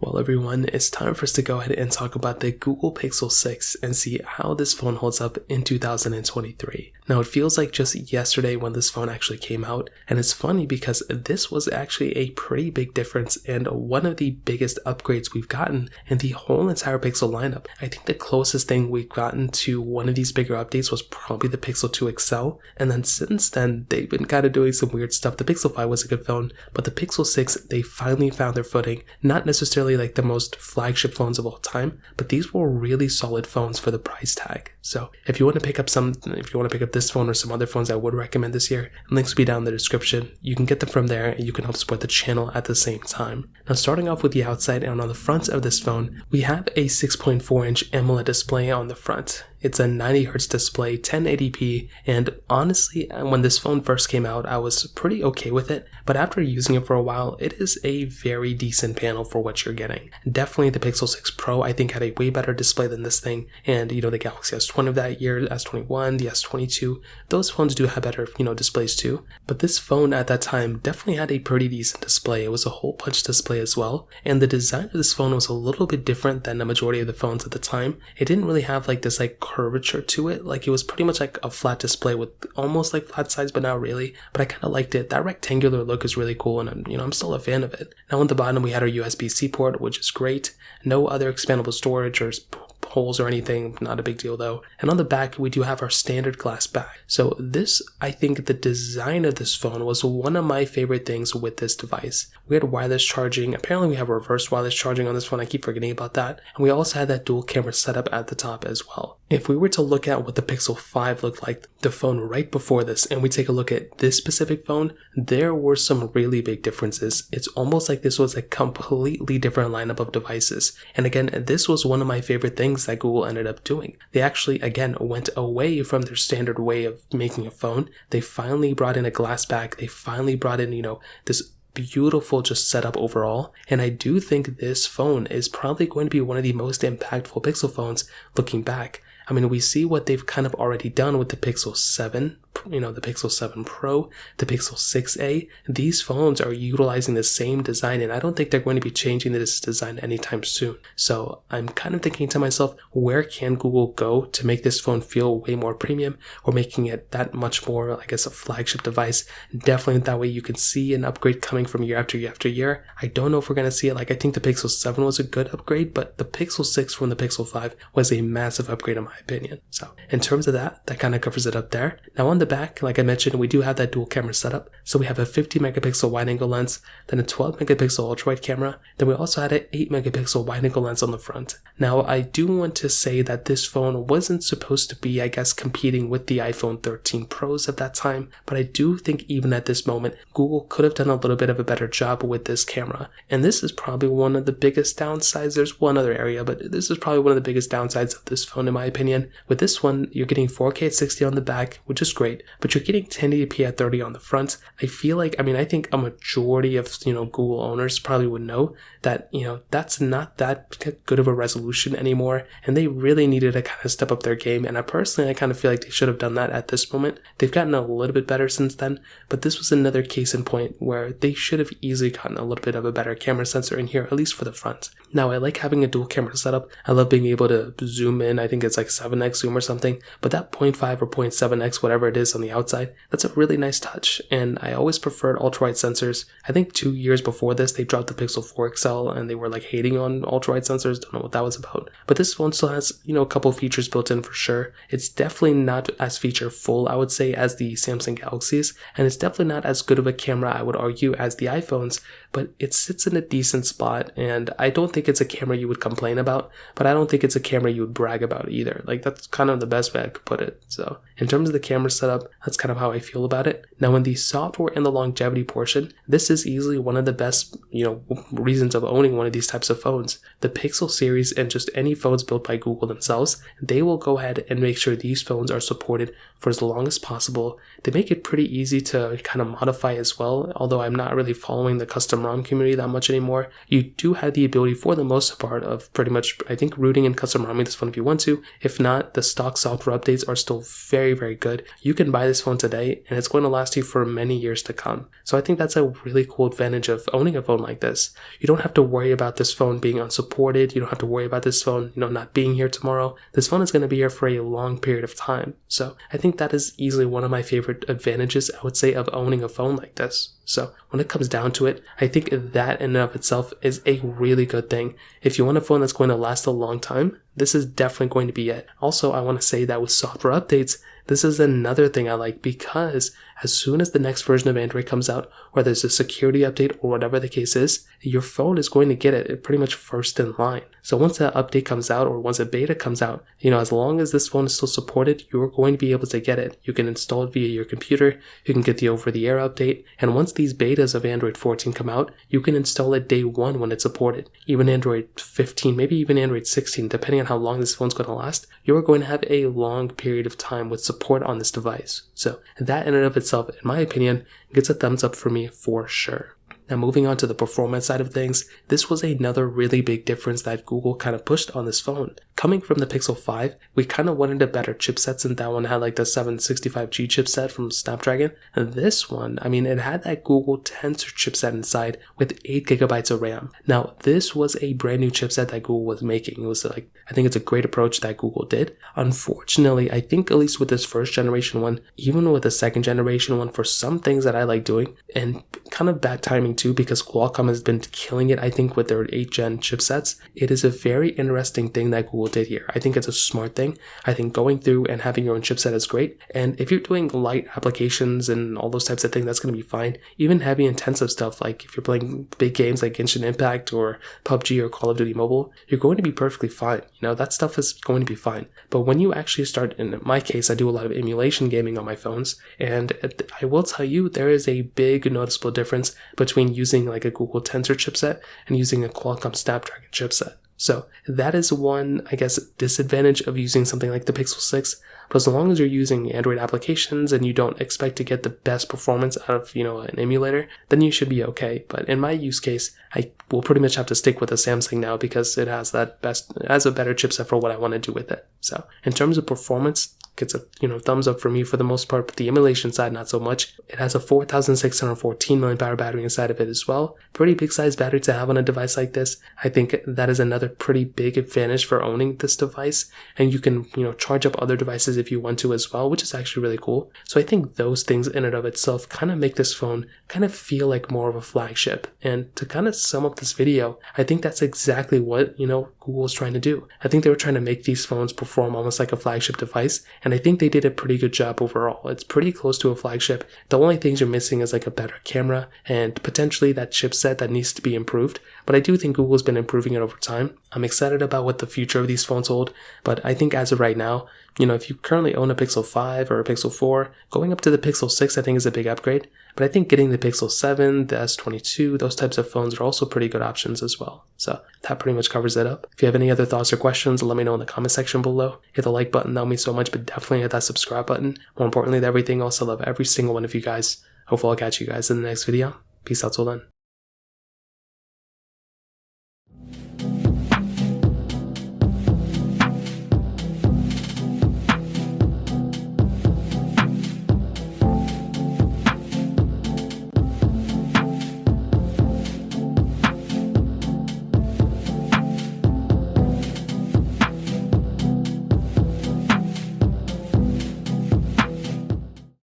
Well everyone, it's time for us to go ahead and talk about the Google Pixel 6 and see how this phone holds up in 2023. Now it feels like just yesterday when this phone actually came out, and it's funny because this was actually a pretty big difference and one of the biggest upgrades we've gotten in the whole entire Pixel lineup. I think the closest thing we've gotten to one of these bigger updates was probably the Pixel 2 XL, and then since then they've been kind of doing some weird stuff. The Pixel 5 was a good phone, but the Pixel 6, they finally found their footing. Not necessarily like the most flagship phones of all time, but these were really solid phones for the price tag. So if you want to pick up this phone or some other phones I would recommend this year, links will be down in the description. You can get them from there and you can help support the channel at the same time. Now starting off with the outside, and on the front of this phone, we have a 6.4-inch AMOLED display on the front. It's a 90Hz display, 1080p, and honestly, when this phone first came out, I was pretty okay with it, but after using it for a while, it is a very decent panel for what you're getting. Definitely the Pixel 6 Pro, I think, had a way better display than this thing, and the Galaxy S20 of that year, S21, the S22, those phones do have better, displays too, but this phone at that time definitely had a pretty decent display. It was a hole punch display as well, and the design of this phone was a little bit different than the majority of the phones at the time. It didn't really have like this curvature to it. Like it was pretty much like a flat display with almost like flat sides, but not really. But I kind of liked it. That rectangular look is really cool, and I'm still a fan of it. Now on the bottom we had our USB-C port, which is great. No other expandable storage or holes or anything, not a big deal though. And on the back we do have our standard glass back. So this, I think the design of this phone was one of my favorite things with this device. We had wireless charging. Apparently we have reverse wireless charging on this phone. I keep forgetting about that. And we also had that dual camera setup at the top as well. If we were to look at what the Pixel 5 looked like, the phone right before this, and we take a look at this specific phone, there were some really big differences. It's almost like this was a completely different lineup of devices. And again, this was one of my favorite things that Google ended up doing. They actually, again, went away from their standard way of making a phone. They finally brought in a glass back. They finally brought in, this beautiful just setup overall, and I do think this phone is probably going to be one of the most impactful Pixel phones looking back. I mean, we see what they've kind of already done with the Pixel 7, the Pixel 7 Pro, the Pixel 6a. These phones are utilizing the same design, and I don't think they're going to be changing this design anytime soon. So I'm kind of thinking to myself, where can Google go to make this phone feel way more premium, or making it that much more, I guess, a flagship device? Definitely that way you can see an upgrade coming from year after year after year. I don't know if we're going to see it. Like, I think the Pixel 7 was a good upgrade, but the Pixel 6 from the Pixel 5 was a massive upgrade in my opinion. So in terms of that kind of covers it up there. Now on the back, like I mentioned, we do have that dual camera setup. So we have a 50 megapixel wide angle lens, then a 12 megapixel ultra wide camera. Then we also had an 8 megapixel wide angle lens on the front. Now I do want to say that this phone wasn't supposed to be, I guess, competing with the iPhone 13 Pros at that time, but I do think even at this moment, Google could have done a little bit of a better job with this camera. And this is probably one of the biggest downsides. There's one other area, but this is probably one of the biggest downsides of this phone in my opinion. With this one, you're getting 4K at 60 on the back, which is great, but you're getting 1080p at 30 on the front. I think a majority of, Google owners probably would know that, that's not that good of a resolution anymore, and they really needed to kind of step up their game. And I kind of feel like they should have done that at this moment. They've gotten a little bit better since then, but this was another case in point where they should have easily gotten a little bit of a better camera sensor in here, at least for the front. Now, I like having a dual camera setup. I love being able to zoom in. I think it's like 7x zoom or something, but that 0.5 or 0.7x, whatever it is on the outside, that's a really nice touch. And I always preferred ultra-wide sensors. I think 2 years before this, they dropped the Pixel 4 XL and they were like hating on ultra-wide sensors. Don't know what that was about. But this one still has, a couple features built in for sure. It's definitely not as feature full, I would say, as the Samsung Galaxies. And it's definitely not as good of a camera, I would argue, as the iPhones, but it sits in a decent spot. And I don't think it's a camera you would complain about, but I don't think it's a camera you would brag about either. Like, that's kind of the best way I could put it. So in terms of the camera setup, that's kind of how I feel about it. Now in the software and the longevity portion, this is easily one of the best, reasons of owning one of these types of phones. The Pixel series and just any phones built by Google themselves, they will go ahead and make sure these phones are supported for as long as possible. They make it pretty easy to kind of modify as well, although I'm not really following the custom ROM community that much anymore. You do have the ability for the most part of pretty much, I think, rooting and custom ROMing this phone if you want to. If not, the stock software updates are still very, very good. You can buy this phone today and it's going to last you for many years to come. So I think that's a really cool advantage of owning a phone like this. You don't have to worry about this phone being unsupported. You don't have to worry about this phone, not being here tomorrow. This phone is going to be here for a long period of time. So I think that is easily one of my favorite advantages, I would say, of owning a phone like this. So when it comes down to it, I think that in and of itself is a really good thing. If you want a phone that's going to last a long time, this is definitely going to be it. Also, I want to say that with software updates, this is another thing I like, because as soon as the next version of Android comes out, whether it's a security update or whatever the case is, your phone is going to get it pretty much first in line. So once that update comes out, or once a beta comes out, as long as this phone is still supported, you're going to be able to get it. You can install it via your computer, you can get the over-the-air update, and once these betas of Android 14 come out, you can install it day one when it's supported. Even Android 15, maybe even Android 16, depending on how long this phone's going to last, you're going to have a long period of time with support on this device. So that in and of itself, in my opinion, gets a thumbs up for me for sure. Now moving on to the performance side of things, this was another really big difference that Google kind of pushed on this phone. Coming from the Pixel 5, we kind of wanted a better chipset, since that one had like the 765G chipset from Snapdragon. And this one, it had that Google Tensor chipset inside with 8GB of RAM. Now this was a brand new chipset that Google was making. It was I think it's a great approach that Google did. Unfortunately, I think at least with this first generation one, even with the second generation one, for some things that I like doing, and kind of bad timing too, because Qualcomm has been killing it, I think, with their 8th gen chipsets. It is a very interesting thing that Google did here. I think it's a smart thing. I think going through and having your own chipset is great. And if you're doing light applications and all those types of things, that's going to be fine. Even heavy intensive stuff, like if you're playing big games like Genshin Impact or PUBG or Call of Duty Mobile, you're going to be perfectly fine. That stuff is going to be fine. But when you actually start, in my case, I do a lot of emulation gaming on my phones, and I will tell you, there is a big noticeable difference between using like a Google Tensor chipset and using a Qualcomm Snapdragon chipset. So that is one, I guess, disadvantage of using something like the Pixel 6. But as long as you're using Android applications and you don't expect to get the best performance out of, an emulator, then you should be okay. But in my use case, I will pretty much have to stick with a Samsung now, because it has a better chipset for what I want to do with it. So in terms of performance, gets a thumbs up for me for the most part, but the emulation side not so much. It has a 4614 mAh battery inside of it as well. Pretty big size battery to have on a device like this. I think that is another pretty big advantage for owning this device, and you can charge up other devices if you want to as well, which is actually really cool. So I think those things in and of itself kind of make this phone kind of feel like more of a flagship. And to kind of sum up this video, I think that's exactly what Google's trying to do. I think they were trying to make these phones perform almost like a flagship device, and I think they did a pretty good job overall. It's pretty close to a flagship. The only things you're missing is like a better camera and potentially that chipset that needs to be improved, but I do think Google's been improving it over time. I'm excited about what the future of these phones hold, but I think as of right now, if you currently own a Pixel 5 or a Pixel 4, going up to the Pixel 6 I think is a big upgrade, but I think getting the Pixel 7, the S22, those types of phones are also pretty good options as well. So that pretty much covers it up. If you have any other thoughts or questions, let me know in the comment section below. Hit the like button, that would mean so much, but definitely hit that subscribe button. More importantly than everything else, I love every single one of you guys. Hopefully I'll catch you guys in the next video. Peace out till then.